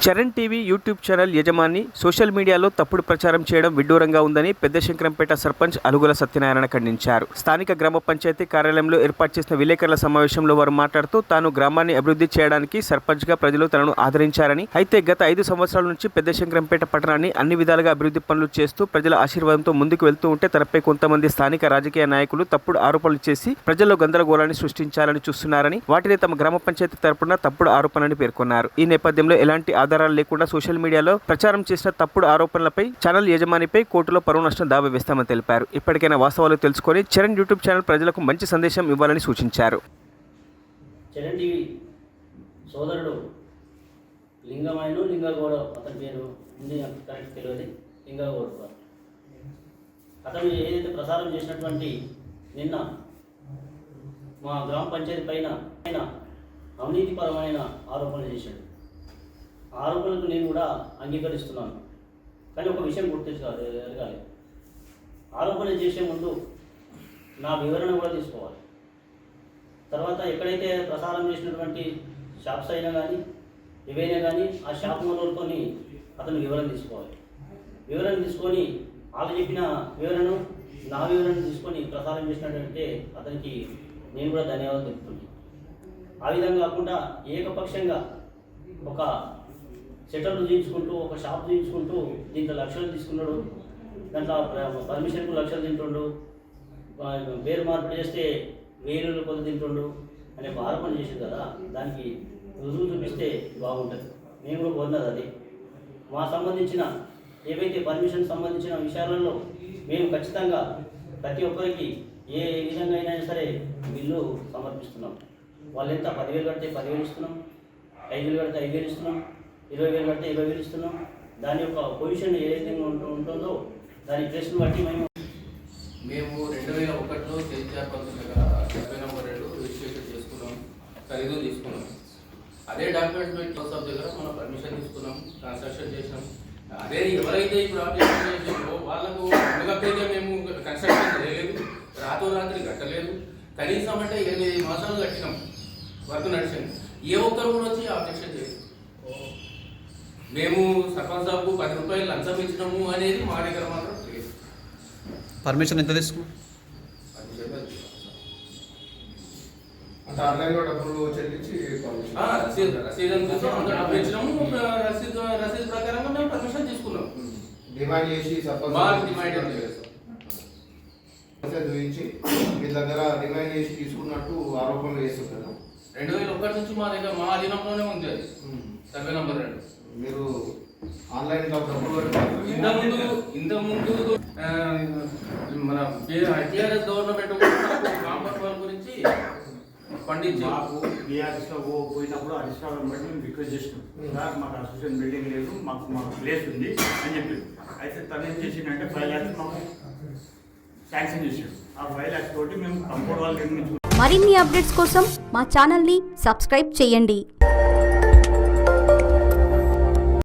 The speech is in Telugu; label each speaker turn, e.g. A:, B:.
A: చరణ్ టీవీ యూట్యూబ్ ఛానల్ యజమాని సోషల్ మీడియాలో తప్పుడు ప్రచారం చేయడం విడ్డూరంగా ఉందని పెద్దశంకరంపేట సర్పంచ్ అలుగుల సత్యనారాయణ ఖండించారు. స్థానిక గ్రామ పంచాయతీ కార్యాలయంలో ఏర్పాటు చేసిన విలేకరుల సమావేశంలో వారు మాట్లాడుతూ తాను గ్రామాన్ని అభివృద్ధి చేయడానికి సర్పంచ్గా ప్రజలు తనను ఆదరించారని, అయితే గత 5 సంవత్సరాల నుంచి పెద్దశంకరంపేట పట్టణాన్ని అన్ని విధాలుగా అభివృద్ధి పనులు చేస్తూ ప్రజల ఆశీర్వాదంతో ముందుకు వెళ్తూ ఉంటే తనపై కొంతమంది స్థానిక రాజకీయ నాయకులు తప్పుడు ఆరోపణలు చేసి ప్రజల్లో గందరగోళాన్ని సృష్టించాలని చూస్తున్నారని, వాటిని తమ గ్రామ పంచాయతీ తరపున తప్పుడు ఆరోపణలని పేర్కొన్నారు. ఈ నేపథ్యంలో ఎలాంటి ఆధారాలు లేకుండా సోషల్ మీడియాలో ప్రచారం చేసిన తప్పుడు ఆరోపణలపై ఛానల్ యజమానిపై కోర్టులో పరువు నష్టం దావా వేస్తామని తెలిపారు. ఇప్పటికైనా వాస్తవాలు తెలుసుకొని చరణ్ యూట్యూబ్ ఛానల్ ప్రజలకు మంచి సందేశం ఇవ్వాలని సూచించారు.
B: చరణ్ టీవీ సోదరుడు లింగమైన లింగగౌడ, అతని పేరు ఉంది నాకు కరెక్ట్ తెలియదు, లింగగౌడ. అతను ఏదైతే ప్రసారం చేసినటువంటి నిన్న మా గ్రామ పంచాయతీ పైన అవినీతిపరమైన ఆరోపణలు చేశాడు. ఆరోపణలకు నేను కూడా అంగీకరిస్తున్నాను. కానీ ఒక విషయం ఎరగాలి, ఆరోపణలు చేసే ముందు నా వివరణ కూడా తీసుకోవాలి. తర్వాత ఎక్కడైతే ప్రసారం చేసినటువంటి షాప్స్ అయినా కానీ ఏవైనా కానీ ఆ షాప్ ఓనర్తోని అతను వివరణ తీసుకోవాలి. వివరణ తీసుకొని వాళ్ళు చెప్పిన వివరణను నా వివరణ తీసుకొని ప్రసారం చేసినట్టే అతనికి నేను కూడా ధన్యవాదాలు తెలుపుతున్నాను. ఆ విధంగా కాకుండా ఏకపక్షంగా ఒక సెటర్లు చేయించుకుంటూ ఒక షాప్ చేయించుకుంటూ దీంట్లో లక్షలు తీసుకున్నాడు, దాంట్లో పర్మిషన్కు లక్షలు తింటుండు, పేరు మార్పిడి చేస్తే 1000 రూపాయలు తింటుండు అనే ఆరోపణ చేసింది కదా, దానికి రుజువు చూపిస్తే బాగుంటుంది. నేను కూడా కోరినది అది. మా సంబంధించిన ఏవైతే పర్మిషన్ సంబంధించిన విషయాలలో మేము ఖచ్చితంగా ప్రతి ఒక్కరికి ఏ విధంగా అయినా సరే బిల్లు సమర్పిస్తున్నాం. వాళ్ళు ఎంత 10,000 కడితే 10,000 ఇస్తున్నాం, 5,000 కడితే 5,000 ఇస్తున్నాం, 20,000 కడితే 20,000 ఇస్తున్నాం. దాని యొక్క పొజిషన్ ఏదైతే ఉంటుందో దాని ప్లేస్ను బట్టి
C: మేము 2001లో కేసీఆర్ పంతులుగా 70 నంబర్ 2 రిజిస్ట్రేషన్ చేసుకున్నాం, ఖరీదు తీసుకున్నాం. అదే డాక్యుమెంట్ సబ్ దగ్గర మనం పర్మిషన్ తీసుకున్నాం, కన్స్ట్రక్షన్ చేసినాం. అదే ఎవరైతే ఇప్పుడు అప్లికేషన్ చేసారో వాళ్ళకు ముందుగా మేము కన్స్ట్రక్షన్ చేయలేదు, రాత్రి కట్టలేదు. కనీసం అంటే 8 మాసాలు కట్టినాం, వర్క్ నడిచింది. ఏ ఒక్కరు కూడా వచ్చి అబ్జెక్షన్ చేయలేదు. మేము సర్పంచ్ సాబ్కు 10 రూపాయలు లంచం ఇచ్చినాము అనేది మా దగ్గర మాత్రం లేదు.
D: పర్మిషన్ ఎంత తీసుకున్నాం?
E: అంటే ఆన్లైన్లో డబ్బులు చెల్లించి
C: రసీదు ప్రకారంగా మేము పర్మిషన్ తీసుకున్నాం.
E: డిమాండ్ చేసి చూపించి మీ దగ్గర డిమాండ్ చేసి తీసుకున్నట్టు ఆరోపణలు చేస్తారు కదా.
C: 2001 నుంచి మా దగ్గర మా అధీనంలోనే ఉంది అది 70 నంబర్ 2.
E: మీరు ఆన్లైన్ డబ్బులు
C: ఇంతకుముందు మన టీఆర్ఎస్ గవర్నమెంట్ కాంపౌండ్ వాల్ గురించి పండించి
F: మాకు బీఆర్ఎస్లో పోయినప్పుడు అధిష్టానం బట్టి మేము రిక్వెస్ట్ చేసినాం, సార్ మాకు అసోసియేషన్ బిల్డింగ్ లేదు, మాకు ప్లేస్ ఉంది అని చెప్పి. అయితే తను ఏం చేసిందంటే 5 lakhs మాకు శాంక్షన్ చేసాడు. ఆ 5 lakhs తోటి మేము కంపౌండ్ వాల్ నిర్మించుకున్నాం.
G: మరిన్ని అప్డేట్స్ కోసం మా ఛానల్ని సబ్స్క్రైబ్ చేయండి.